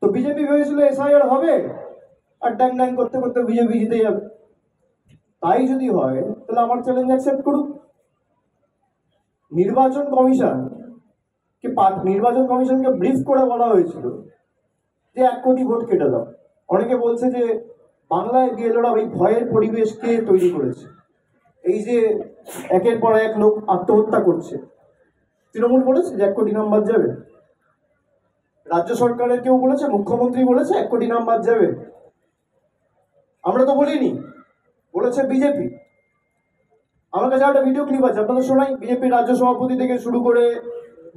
তো বিজেপি ভেবেছিল এসআইআর হবে আর ড্যাং ড্যাং করতে করতে বিজেপি জিতে যাবে। তাই যদি হয় তাহলে আমার চ্যালেঞ্জ অ্যাকসেপ্ট করুক। নির্বাচন কমিশনকে ব্রিফ করে বলা হয়েছিল যে 1 কোটি ভোট কেটে দাও। অনেকে বলছে যে বাংলায় বিএলওরা এই ভয়ের পরিবেশকে তৈরি করেছে। এই যে একের পর এক লোক আত্মহত্যা করছে, তৃণমূল বলেছে যে 1 কোটি নাম বাদ যাবে? রাজ্য সরকারের কেউ বলেছে? মুখ্যমন্ত্রী বলেছে 1 কোটি নাম বাদ যাবে? আমরা তো বলিনি, বলেছে বিজেপি। আমার কাছে একটা ভিডিও ক্লিপ আছে, আপনাদের শোনাই। বিজেপির রাজ্য সভাপতি থেকে শুরু করে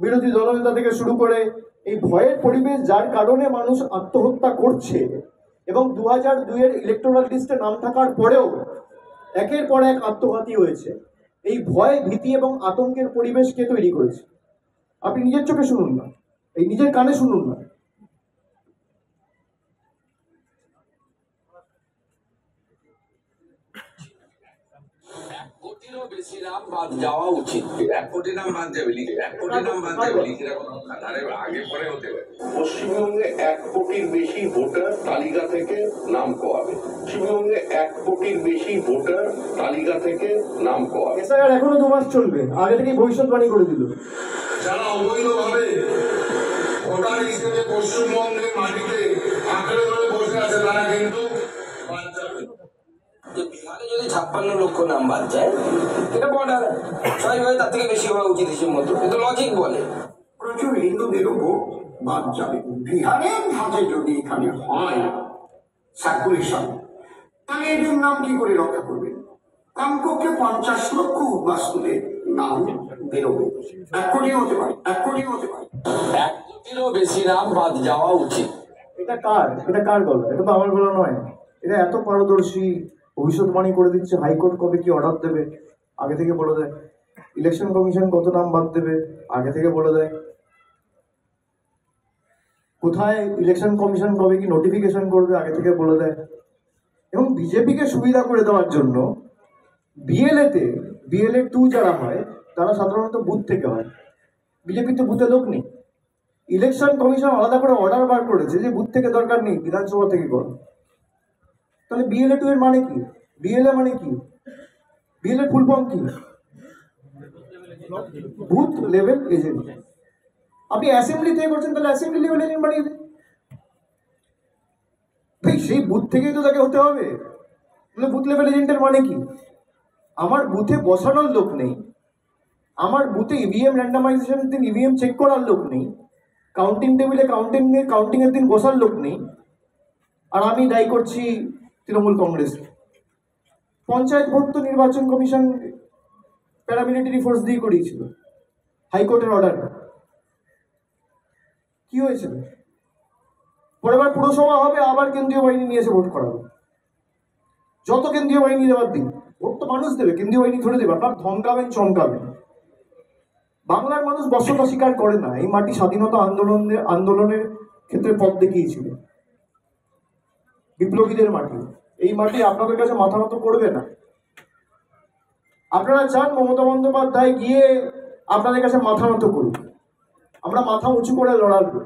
বিরোধী দলনেতা থেকে শুরু করে এই ভয়ের পরিবেশ যার কারণে মানুষ আত্মহত্যা করছে, এবং 2002-এর ইলেকটোরাল লিস্টে নাম থাকার পরেও একের পর এক আত্মঘাতী হয়েছে। এই ভয়, ভীতি এবং আতঙ্কের পরিবেশ কে তৈরি করেছে? আপনি নিজের চোখে শুনুন না, এই নিজের কানে শুনুন না। বেশি নাম বাদ যাওয়া উচিত। 1 কোটি নাম বাদ যাবে লিখে, 1 কোটি নাম বাদ যাবে লিখে রাখো। আরে আগে পরে হতে পারে। পশ্চিমবঙ্গে 1 কোটির বেশি ভোটার তালিকা থেকে নাম কোয়াবে। পশ্চিমবঙ্গে 1 কোটির বেশি ভোটার তালিকা থেকে নাম কোয়াবে। এসআইআর এখনো 2 মাস চলবে, আগে থেকেই ভবিষ্যৎবাণী করে দিল। যারা অবৈধভাবে ভোটার হিসেবে পশ্চিমবঙ্গের মাটিতে আঁকড়ে ধরে বসে আছে তারা কিন্তু বাদ যাবে। বিহারে যদি 56 লক্ষ নাম বাদ যায়, এটা বর্ডার, স্বাভাবিকভাবে তার থেকে বেশি হওয়া উচিত হিসেবে মতো, কিন্তু লজিক বলে প্রচুর হিন্দুদেরও ভোট বাদ যাবে। বিহারের ধাঁচে যদি এখানে হয় সার্কুলেশন, তাহলে এদের নাম কি করে রক্ষা করবে? কমপক্ষে 50 লক্ষ উদ্বাস্তুদের নাম বেরোবে। 1 কোটিও হতে পারে, 1 কোটিও হতে পারে। 1 কোটিরও বেশি নাম বাদ যাওয়া উচিত। এটা কার গল্প? এটা তো আমার গল্প নয়। এটা এত পারদর্শী, ভবিষ্যৎবাণী করে দিচ্ছে। হাইকোর্ট কবে কি অর্ডার দেবে আগে থেকে বলে দেয়। ইলেকশন কমিশন কত নাম বাদ দেবে আগে থেকে বলে দেয়। কোথায় ইলেকশন কমিশন কবে কি নোটিফিকেশন করবে আগে থেকে বলে দেয়। এবং বিজেপিকে সুবিধা করে দেওয়ার জন্য বিএলএ 2 যারা হয় তারা সাধারণত বুথ থেকে হয়। বিজেপির তো বুথে লোক নেই। ইলেকশন কমিশন আলাদা করে অর্ডার বার করেছে যে বুথ থেকে দরকার নেই, বিধানসভা থেকে করো। তাহলে বিএলএ 2 এর মানে কি? বিএলএ মানে কি? বিএলএ ফুল ফর্ম কি? Booth level agent. আপনি অ্যাসেম্বলি থেকে করছেন, তাহলে অ্যাসেম্বলি লেভেল এজেন্ট বানিয়ে দিন। ভাই সেই বুথ থেকেই তো তাকে হতে হবে। তাহলে বুথ লেভেল এজেন্টের মানে কি? আমার বুথে বসানোর লোক নেই, আমার বুথে ইভিএম র্যান্ডামাইজেশনের দিন ইভিএম চেক করার লোক নেই, কাউন্টিং টেবিলে কাউন্টিংয়ের দিন বসার লোক নেই, আর আমি দায়ী করছি তৃণমূল কংগ্রেস। পঞ্চায়েত ভোট তো নির্বাচন কমিশন প্যারামিলিটারি ফোর্স দিয়ে করিয়েছিল, হাইকোর্টের অর্ডার। কি হয়েছিল? পরের পুরসভা হবে, আবার কেন্দ্রীয় বাহিনী নিয়ে এসে ভোট করাবে। যত কেন্দ্রীয় বাহিনী দেওয়ার দিন, ভোট তো মানুষ দেবে, কেন্দ্রীয় বাহিনী ধরে দেবে। আপনার ধমকাবেন, চমকাবেন। বাংলার মানুষ বশ্যতা স্বীকার করে না। এই মাটি স্বাধীনতা আন্দোলনের ক্ষেত্রে পথ দেখিয়েছিল, বিপ্লবীদের মাটি। এই মাটি আপনাদের কাছে মাথা মতো করবে না। আপনারা চান মমতা বন্দ্যোপাধ্যায় গিয়ে আপনাদের কাছে মাথা মতো করুক, আমরা মাথা উঁচু করে লড়াবো।